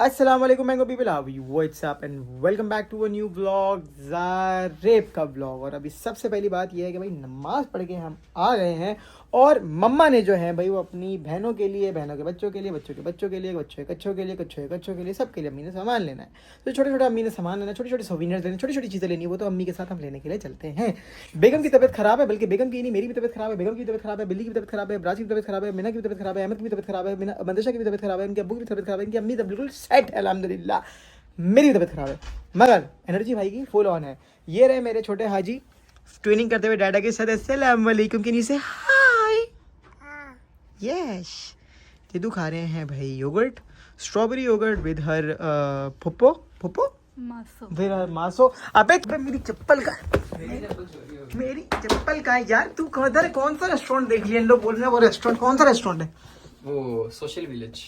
अस्सलाम वालेकुम mango people, how you, what's up and welcome back to a new vlog, Zareb का व्लॉग। और अभी सबसे पहली बात यह है कि भाई नमाज़ पढ़ के हम आ गए हैं और मम्मा ने जो है भाई वो अपनी बहनों के लिए, बहनों के बच्चों के लिए, बच्चों के बच्चों के लिए, बच्चों के कच्चों के लिए, कच्चों के कच्चों के लिए, सबके लिए अम्मी ने सामान लेना है। तो छोटे छोटे अम्मी ने सामान लेना, छोटे छोटे सोवीनियर्स लेने, छोटी छोटी चीज़ें लेनी, वो तो अम्मी के साथ हम लेने के लिए चलते हैं। बेगम की तबीयत खराब है, बल्कि बेगम की नहीं मेरी भी तबीयत खराब है, बेगम की तबीयत खराब है, बिल्ली की तबीयत खराब है, ब्राज की तबीयत खराब है, मीना की तबीयत खराब है, अहमद की तबीयत खराब है, मंदिशा की भी तबीयत खराब है, उनके अब्बू की तबीयत खराब है, इनकी अम्मी तो बिल्कुल सेट है अल्हम्दुलिल्लाह। मेरी तबीयत खराब है मगर एनर्जी भाई की फुल ऑन है। ये रहे मेरे छोटे हाजी ट्विनिंग करते हुए डाडा के साथ। अस्सलाम वालेकुम के नीचे हाय। यस, दिदू खा रहे हैं भाई yogurt, strawberry yogurt with her फुप्पो फुप्पो फिर मासो। अबे मेरी चप्पल का, मेरी चप्पल का यार। तू कौन कौन सा रेस्टोरेंट देख लिया? इन लोग बोल रहे हैं वो रेस्टोरेंट, कौन सा रेस्टोरेंट है वो? Social village.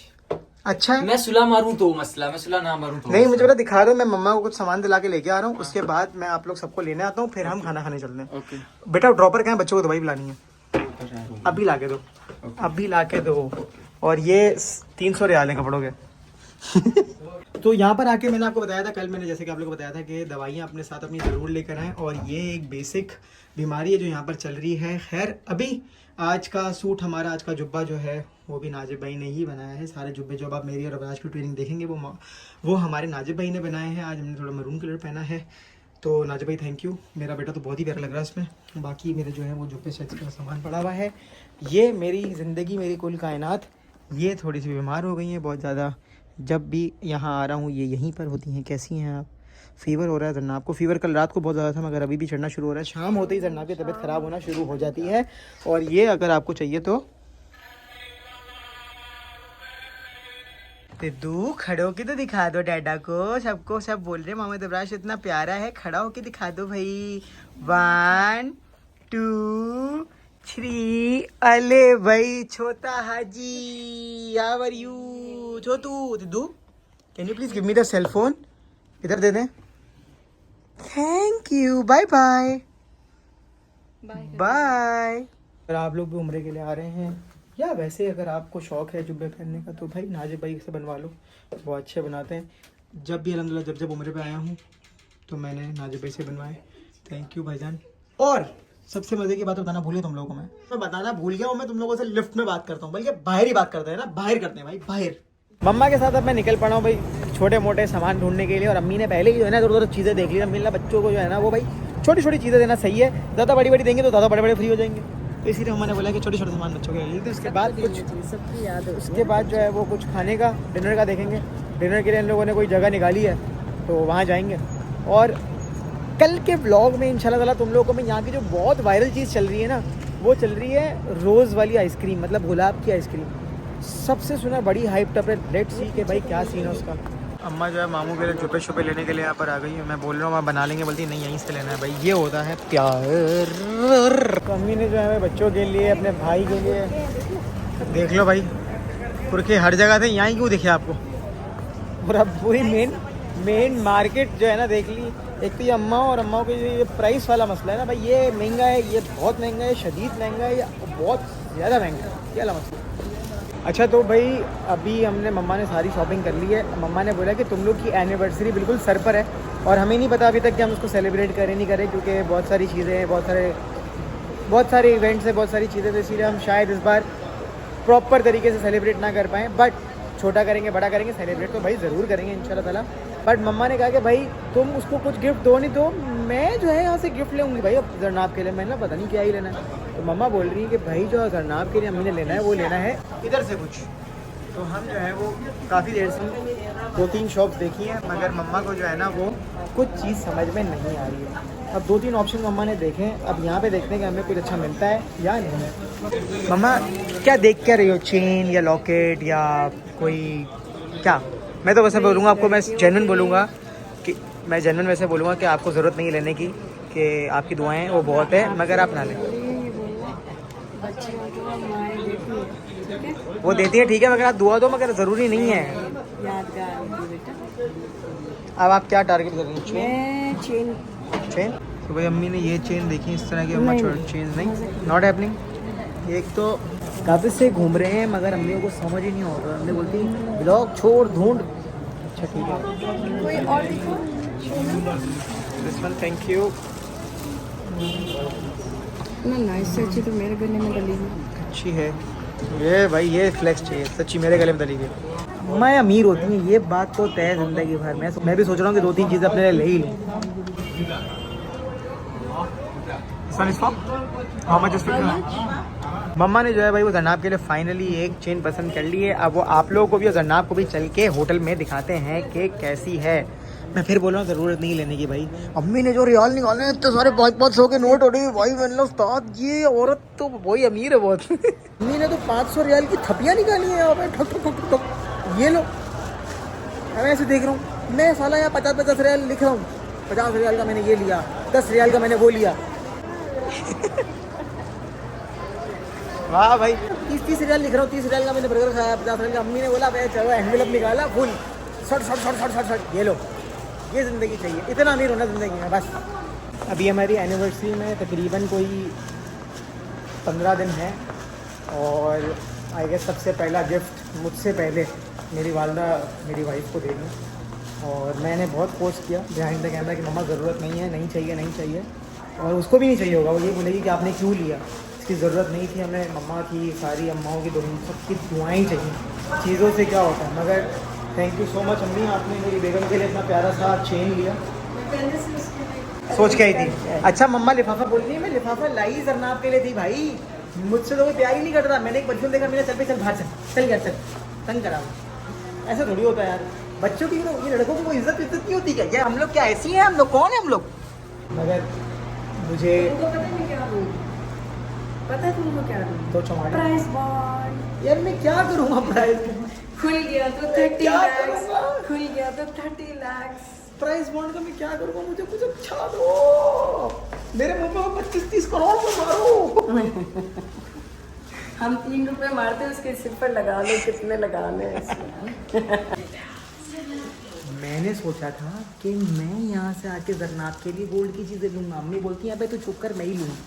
अच्छा है। मैं सुला मारूं तो मसला, मैं सुला ना मारूं तो नहीं, मुझे पता, दिखा दो। मैं मम्मा को कुछ सामान दिला के लेके आ रहा हूँ, उसके बाद मैं आप लोग सबको लेने आता हूँ, फिर हम खाना खाने चलते हैं। ओके बेटा ड्रॉपर कहाँ है? बच्चों को दवाई पिलानी है, अभी ला के दो, अभी ला के दो। और ये 300 रियाल हैं कपड़ों के। तो यहाँ पर आके मैंने आपको बताया था कल, मैंने जैसे कि आप लोगों को बताया था कि दवाइयाँ अपने साथ अपनी ज़रूर लेकर आएँ। और ये एक बेसिक बीमारी है जो यहाँ पर चल रही है। खैर अभी आज का सूट हमारा, आज का जुब्बा जो है वो भी नाजिब भाई ने ही बनाया है। सारे जुब्बे जो आप मेरी और अबराज की ट्रेनिंग देखेंगे वो हमारे नाजिब भाई ने बनाए हैं। आज हमने थोड़ा मरून कलर पहना है, तो नाजिब भाई थैंक यू। मेरा बेटा तो बहुत ही प्यारा लग रहा है इसमें। बाकी मेरे जो है वो जुब्बे सेट्स का सामान पड़ा हुआ है। ये मेरी ज़िंदगी, मेरी कुल कायनात। ये थोड़ी सी बीमार हो गई हैं बहुत ज़्यादा। जब भी यहाँ आ रहा हूँ ये यहीं पर होती हैं। कैसी हैं आप? फीवर हो रहा है जन्नाब को। फीवर कल रात को बहुत ज़्यादा था मगर अभी भी चढ़ना शुरू हो रहा है। शाम होते ही जन्नाब की तबीयत ख़राब होना शुरू हो जाती है। और ये अगर आपको चाहिए तो दू खड़े होके तो दिखा दो डैडा को। सबको सब बोल रहे मोहम्मद इब्राश इतना प्यारा है, खड़ा होके दिखा दो भाई। 1 2 3। अले भाई छोटा हाजी, हाउ आर यू? छोटू दिदू, can you please give me the cell phone? इधर दे दें। Thank you, bye bye bye. अगर आप लोग भी उम्रे के लिए आ रहे हैं या वैसे अगर आपको शौक़ है जुब्बे पहनने का तो भाई नाजिब भाई से बनवा लो, बहुत अच्छे बनाते हैं। जब भी अल्हम्दुलिल्लाह जब उम्रे पे आया हूँ तो मैंने नाजिब भाई से बनवाए। थैंक यू भाईजान। और सबसे मज़े की बात बताना भूल गया तुम लोगों को। मैं बताना भूल गया हूँ, मैं तुम लोगों से लिफ्ट में बात करता हूँ, बल्कि बाहर ही बात करते हैं ना, बाहर करते हैं भाई, बाहर। मम्मा के साथ अब मैं निकल पड़ा हूँ भाई छोटे मोटे सामान ढूंढने के लिए। और अम्मी ने पहले ही जो है ना इधर चीज़ें देख ली। अम्मी ने बच्चों को जो है ना वो भाई छोटी छोटी चीज़ें देना सही है, ज़्यादा बड़ी बड़ी देंगे तो ज़्यादा बड़े बड़े फ्री हो जाएंगे। तो इसीलिए हमने बोला कि छोटे छोटे सामान बच्चों के लिए। तो उसके बाद कुछ सबकी याद है, उसके बाद जो है वो कुछ खाने का, डिनर का देखेंगे। डिनर के लिए इन लोगों ने कोई जगह निकाली है तो वहाँ जाएंगे। और कल के व्लॉग में इंशाल्लाह ताला तुम लोगों को मैं यहाँ की जो बहुत वायरल चीज़ चल रही है ना, वो चल रही है रोज़ वाली आइसक्रीम, मतलब गुलाब की आइसक्रीम। सबसे सुना बड़ी हाइप टप है। लेट्स सी कि भाई क्या सीन है उसका। अम्मा जो है मामू के लिए चुपे छुपे लेने के लिए यहाँ पर आ गई है। मैं बोल रहा हूँ बना लेंगे, बोलती नहीं यहीं से लेना है भाई। ये होता है प्यार। तो अम्मी ने जो है बच्चों के लिए, अपने भाई के लिए, देख लो भाई पुरखे हर जगह थे, यहाँ ही क्यों दिखे आपको? और अब पूरी मेन मार्केट जो है ना देख ली। एक तो ये अम्मा और अम्मा के ये प्राइस वाला मसला है ना भाई, ये महंगा है, ये बहुत महंगा है, शदीद महंगा है, ये बहुत ज़्यादा महंगा है, ये वाला मसला। अच्छा तो भाई अभी हमने, मम्मा ने सारी शॉपिंग कर ली है। मम्मा ने बोला कि तुम लोग की एनिवर्सरी बिल्कुल सर पर है और हमें नहीं पता अभी तक कि हम उसको सेलिब्रेट करें नहीं करें, क्योंकि बहुत सारी चीज़ें हैं, बहुत सारे इवेंट्स हैं, बहुत सारी चीज़ें, तो इसीलिए हम शायद इस बार प्रॉपर तरीके से सेलिब्रेट ना कर पाएँ। बट छोटा करेंगे, बड़ा करेंगे, सेलिब्रेट तो भाई ज़रूर करेंगे इंशाल्लाह ताला। बट मम्मा ने कहा कि भाई तुम उसको कुछ गिफ्ट दो, नहीं तो मैं जो है यहाँ से गिफ्ट लूँगी भाई अब जरनाब के लिए। मैंने ना पता नहीं क्या ही लेना है। तो मम्मा बोल रही है कि भाई जो जरनाब के लिए अम्मी ने लेना है वो लेना है इधर से कुछ। तो हम जो है वो काफ़ी देर से 2-3 शॉप्स देखी हैं मगर मम्मा को जो है ना वो कुछ चीज़ समझ में नहीं आ रही है। अब 2-3 ऑप्शन मम्मा ने देखे हैं, अब यहाँ पे देखते हैं कि हमें कुछ अच्छा मिलता है या नहीं। मम्मा क्या देख क्या रही हो? चेन या लॉकेट या कोई क्या? मैं तो वैसे बोलूँगा आपको, मैं जेन्युइन बोलूँगा कि मैं जेन्युइन वैसे बोलूँगा कि आपको ज़रूरत नहीं है लेने की, कि आपकी दुआएं वो बहुत है, मगर आप ना लें। वो देती है ठीक है, मगर आप दुआ दो, मगर ज़रूरी नहीं है। अब आप क्या टारगेट कर रही हैं? चेन। तो भाई अम्मी ने ये चेन देखी इस तरह की, अम्मा चेन नहीं, नॉट हैपनिंग। एक तो काफ़ी से घूम रहे हैं मगर अम्मियों को समझ ही नहीं हो रहा। अम्मी बोलती ब्लॉग छोड़ ढूंढ, अच्छा ठीक है, कोई और देखो। This one thank you. ना नाइस से अच्छी तो मेरे गले में डली हुई। अच्छी है ये भाई, ये फ्लेक्स चाहिए सच्ची, मेरे गले में डली हुई। मैं अमीर होती हूँ ये बात तो तय ज़िंदगी भर। मैं भी सोच रहा हूँ कि 2-3 चीज़ें अपने लिए ले ही लूँ। मम्मा ने जो है भाई वो जरनाब के लिए फाइनली एक चेन पसंद कर ली है। अब वो आप लोगों को भी और जरनाब को भी चल के होटल में दिखाते हैं कि कैसी है। मैं फिर बोल रहा हूँ ज़रूरत नहीं लेने की भाई। अम्मी ने जो रियाल निकाले हैं इतने सारे 500-500 के नोट उड़े भाई, मैंने उस्ताद ये औरत तो वही अमीर है बहुत। अम्मी ने तो 500 रियाल की थपियाँ निकाली हैं यहाँ पे, ठक ठक ठक ठक। ये लो, मैं ऐसे देख रहा हूँ, मैं साला यहाँ 50-50 रियाल लिख रहा हूँ। 50 रियाल का मैंने ये लिया, 10 रियाल का मैंने वो लिया। वाह भाई, 30 रियाल लिख रहा हूँ, 30 रियाल का मैंने बर्गर खाया, 50 रियाल का। अम्मी ने बोला भाई चलो एनवेलप निकाला full, shot shot shot shot shot shot, ये लो। ये ज़िंदगी चाहिए, इतना अमीर होना ज़िंदगी में बस। अभी हमारी एनिवर्सरी में तकरीबन कोई 15 दिन है और आई गेस सबसे पहला गिफ्ट मुझसे पहले मेरी वालदा मेरी वाइफ को देगी। और मैंने बहुत फोर्स किया बिहाइंड द कैमरा कि मम्मा ज़रूरत नहीं है, नहीं चाहिए नहीं चाहिए। और उसको भी नहीं चाहिए होगा, वो ये बोलेगी कि आपने क्यों लिया, इसकी ज़रूरत नहीं थी। हमें मम्मा की, सारी अम्माओं की, सबकी दुआएं चाहिए। चीज़ों से क्या होता है, मगर थैंक यू सो मच अम्मी, आपने मेरी बेगम के लिए इतना प्यारा सा चेन लिया। सोच के आई थी। अच्छा मम्मा लिफाफा बोल रही है, मैं लिफाफा लाई जरनाब के लिए थी भाई, मुझसे तो कोई प्यार ही नहीं कर रहा। मैंने एक बच्चों देखा, मैंने चल पे चल बाहर चल यार चल, तंग करा। ऐसा थोड़ी होता है यार, बच्चों की ये लड़कों की कोई इज्जत नहीं होती क्या? ये हम लोग क्या ऐसी हैं? हम लोग कौन है हम लोग? मगर मुझे पता है तुमको क्या दूँ? तो चमाड़ी प्राइस बॉन्ड। यार मैं क्या करूँगा प्राइस? खुल गया तो 30 क्या लाख, करूँगा? खुल गया तो 30 लाख। प्राइस बॉन्ड का मैं क्या करूँगा? मुझे कुछ अच्छा दो, मेरे मुंह में 25-30 करोड़ को मारो। हम 3 रुपए मारते हैं उसके सिर पर, लगा लो कितने लगाने हैं इसमें। मैंने सोचा था कि मैं यहाँ से आके जरनाब के लिए गोल्ड की चीज़ें लूँगा। अम्मी बोलती है अबे तू चुप कर, मैं ही लूँगी।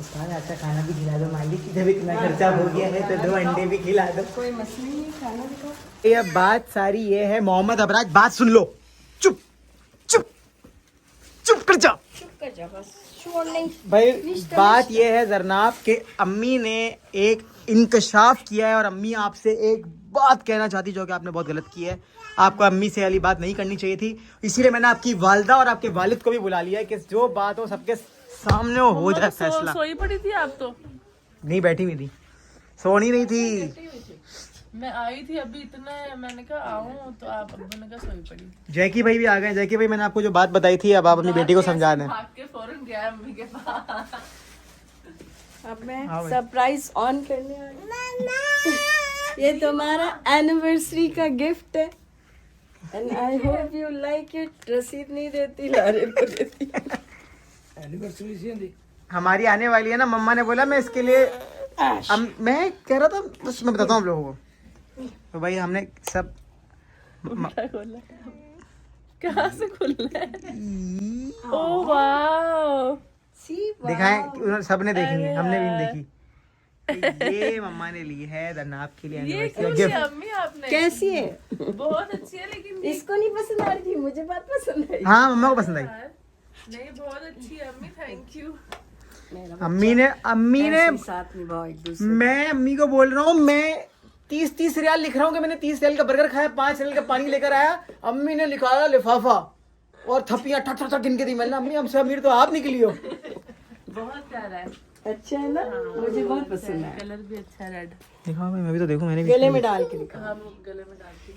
उसका अच्छा खाना भी खिला दो मालिक, जब इतना खर्चा हो गया है तो 2 अंडे भी खिला दो। कोई मसला नहीं है, खाना दिखाओ। ये बात सारी ये है मोहम्मद अबराज, बात सुन लो। चुप चुप चुप कर जा, चुप कर जा बस, शोर नहीं। भाई बात ये है जरनाब के अम्मी ने एक इंकशाफ किया है और अम्मी आपसे एक बात कहना चाहती जो कि आपने बहुत गलत की है। आपको अम्मी से वाली बात नहीं करनी चाहिए थी, इसीलिए मैंने आपकी वालदा और आपके वालिद को भी बुला लिया है कि जो बात हो सबके सामने हो जाए फैसला। सोई पड़ी थी आप तो? नहीं बैठी हुई थी, सोनी नहीं थी। मैं आई थी अभी, इतना मैंने कहा आऊं तो आप अब्बू ने कहा सोई पड़ी। जैकी भाई भी आ गए। जैकी भाई मैंने आपको जो बात बताई थी अब आप अपनी बेटी को समझा दें। भाग के फौरन गया अम्मी के पास। अब मैं हाँ भाई। सरप्राइज ऑन करने वाली। ये तुम्हारा एनिवर्सरी का गिफ्ट है and I hope you like it. रसीद नहीं देती, लारे को देती। हमारी आने वाली है ना, मम्मा ने बोला मैं इसके लिए मैं कह रहा था, बस मैं बताता हूँ आप लोगों को। तो भाई हमने सब क्या खोला? कहाँ से खुला है? ओह वाओ, दिखाएं, सबने देखी है, हमने भी नहीं देखी। ये मम्मा ने ली है जरनाब के लिए ये anniversary कौन सी gift। अम्मी आपने? कैसी है? बहुत अच्छी है, लेकिन ये इसको नहीं पसंद आ रही थी, मुझे बात पसंद आई। हाँ मम्मा को पसंद आई। यार, नहीं बहुत अच्छी है अम्मी, थैंक यू। अम्मी ने ऐसे ही साथ निभाओ एक दूसरे। मैं अम्मी को बोल रहा हूँ, मैं 30 रियाल लिख रहा हूँ कि मैंने 30 रियाल का बर्गर खाया, 5 रियाल का पानी लेकर आया। अम्मी ने लिखाया लिफाफा और थप्पियाँ ठक ठक ठक गिन के दी। मैंने अम्मी हमसे अमीर तो आप निकली हो। बहुत प्यारा है, अच्छा है ना, मुझे बहुत पसंद है। कलर भी अच्छा है, रेड। दिखाओ भाई, मैं भी तो देखूं, मैंने भी। गले में डाल के दिखा। हम गले में डालती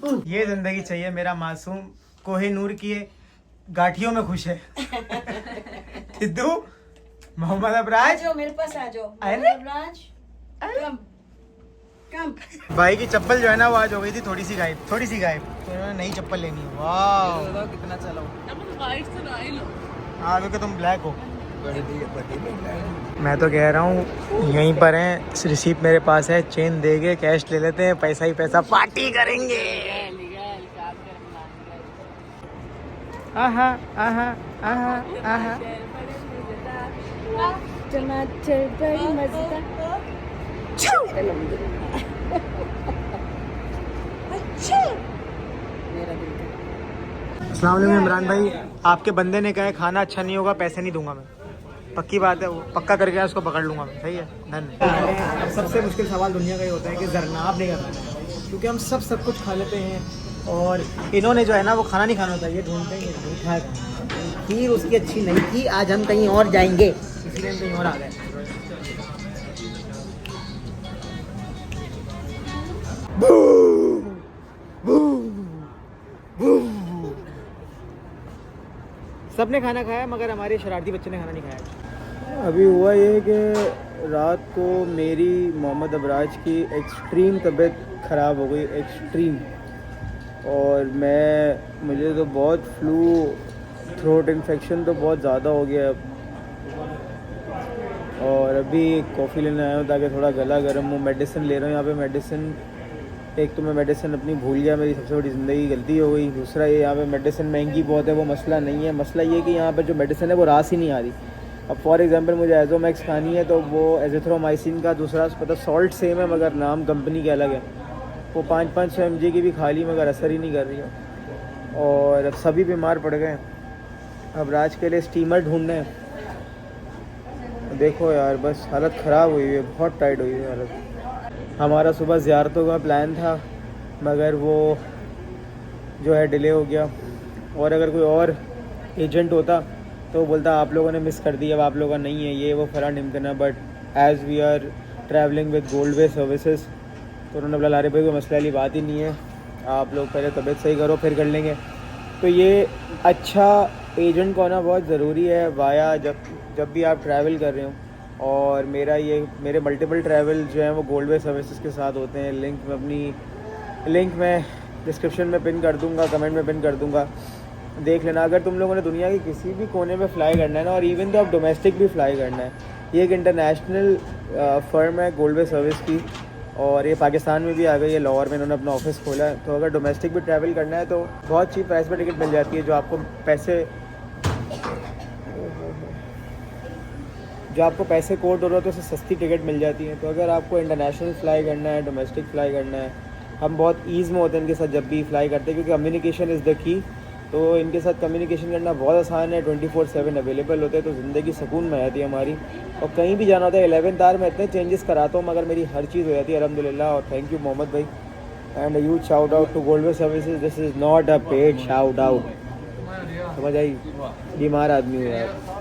हूँ। ये जिंदगी चाहिए मेरा मासूम कोहिनूर की गाठियों में खुश है। सिद्धू मोहम्मद अबराज, जाओ मेरे पास आ जाओ। अरे? अबराज, कम कम। भाई की चप्पल जो है ना वो आज हो गई थी थोड़ी सी गायब तो इन्होंने नई चप्पल लेनी है। वाह कितना चला हो। अब वाइट से ना ही लो। हाँ क्योंकि तुम ब्लैक हो। मैं तो कह रहा हूँ यहीं पर है, रिसीप्ट मेरे पास है, चेन देंगे, कैश ले लेते हैं, पैसा ही पैसा, पार्टी करेंगे। आहा आहा आहा आहा। टमाटर बड़ी मजेदार। अस्सलाम वालेकुम इमरान भाई, आपके बंदे ने कहा है खाना अच्छा नहीं होगा, पैसे नहीं दूंगा मैं। पक्की बात है, वो पक्का करके उसको पकड़ लूंगा मैं। सही है, डन। अब सबसे मुश्किल सवाल दुनिया का ये होता है कि जरनाब नहीं करना, क्योंकि हम सब कुछ खा लेते हैं और इन्होंने जो है ना वो खाना नहीं खाना होता, ये ढूंढते हैं मीठा खीर उसकी अच्छी नहीं थी, आज हम कहीं और जाएंगे, इसलिए हम कहीं और आ गए। सबने खाना खाया मगर हमारे शरारती बच्चे ने खाना नहीं खाया। अभी हुआ ये कि रात को मेरी मोहम्मद अबराज की एक्सट्रीम तबीयत ख़राब हो गई, एक्सट्रीम। और मुझे तो बहुत फ्लू, थ्रोट इन्फेक्शन तो बहुत ज़्यादा हो गया अब। और अभी कॉफ़ी लेने आया हूँ ताकि थोड़ा गला गर्म हो। मेडिसिन ले रहा हूँ यहाँ पे। मेडिसिन, एक तो मैं मेडिसिन अपनी भूल गया, मेरी सबसे बड़ी ज़िंदगी गलती हो गई। दूसरा ये यहाँ पे मेडिसिन महंगी बहुत है, वो मसला नहीं है। मसला ये कि यहाँ पे जो मेडिसिन है वो रास ही नहीं आ रही। अब फॉर एग्जांपल मुझे एजोमैक्स खानी है तो वो एजिथ्रोमाइसिन का दूसरा पता सॉल्ट सेम है मगर नाम कंपनी के अलग है। वो 5-5 mg की भी खा ली मगर असर ही नहीं कर रही है। और अब सभी बीमार पड़ गए। अब राज के लिए स्टीमर ढूंढने हैं। देखो यार, बस हालत ख़राब हुई है, बहुत टाइट हुई है हालत। हमारा सुबह ज़ियारतों का प्लान था मगर वो जो है डिले हो गया। और अगर कोई और एजेंट होता तो वो बोलता आप लोगों ने मिस कर दिया, अब आप लोगों का नहीं है, ये वो फला निमकना। But as we are travelling with Goldway services तो उन्होंने बोला लारे भाई कोई मसले वाली बात ही नहीं है, आप लोग पहले तबीयत सही करो फिर कर लेंगे। तो ये अच्छा एजेंट को होना बहुत ज़रूरी है वाया जब भी आप ट्रैवल कर रहे हो। और मेरे मल्टीपल ट्रैवल जो हैं वो गोल्डवे सर्विसेज के साथ होते हैं। लिंक मैं डिस्क्रिप्शन में पिन कर दूंगा, कमेंट में पिन कर दूंगा, देख लेना। अगर तुम लोगों ने दुनिया के किसी भी कोने में फ़्लाई करना है ना, और इवन तो आप डोमेस्टिक भी फ़्लाई करना है, ये एक इंटरनेशनल फर्म है गोल्डवे सर्विस की, और ये पाकिस्तान में भी आ गई है, लाहौर में इन्होंने अपना ऑफिस खोला है। तो अगर डोमेस्टिक भी ट्रैवल करना है तो बहुत चीप प्राइस पर टिकट मिल जाती है, जो आपको पैसे कोट हो रहा है तो उससे सस्ती टिकट मिल जाती है। तो अगर आपको इंटरनेशनल फ़्लाई करना है, डोमेस्टिक फ़्लाई करना है, हम बहुत ईज़ में होते हैं इनके साथ जब भी फ़्लाई करते हैं, क्योंकि कम्युनिकेशन इज़ द की। तो इनके साथ कम्युनिकेशन करना बहुत आसान है, 24/7 अवेलेबल होते हैं, तो ज़िंदगी सुकून में आती है हमारी। और कहीं भी जाना होता है 11th आवर में इतने चेंजेस कराता हूँ मगर मेरी हर चीज़ हो जाती है अल्हम्दुलिल्लाह। और थैंक यू मोहम्मद भाई, and huge shout out to Goldway services. This is not a paid shout out, समझ आई, बीमार आदमी हो यार।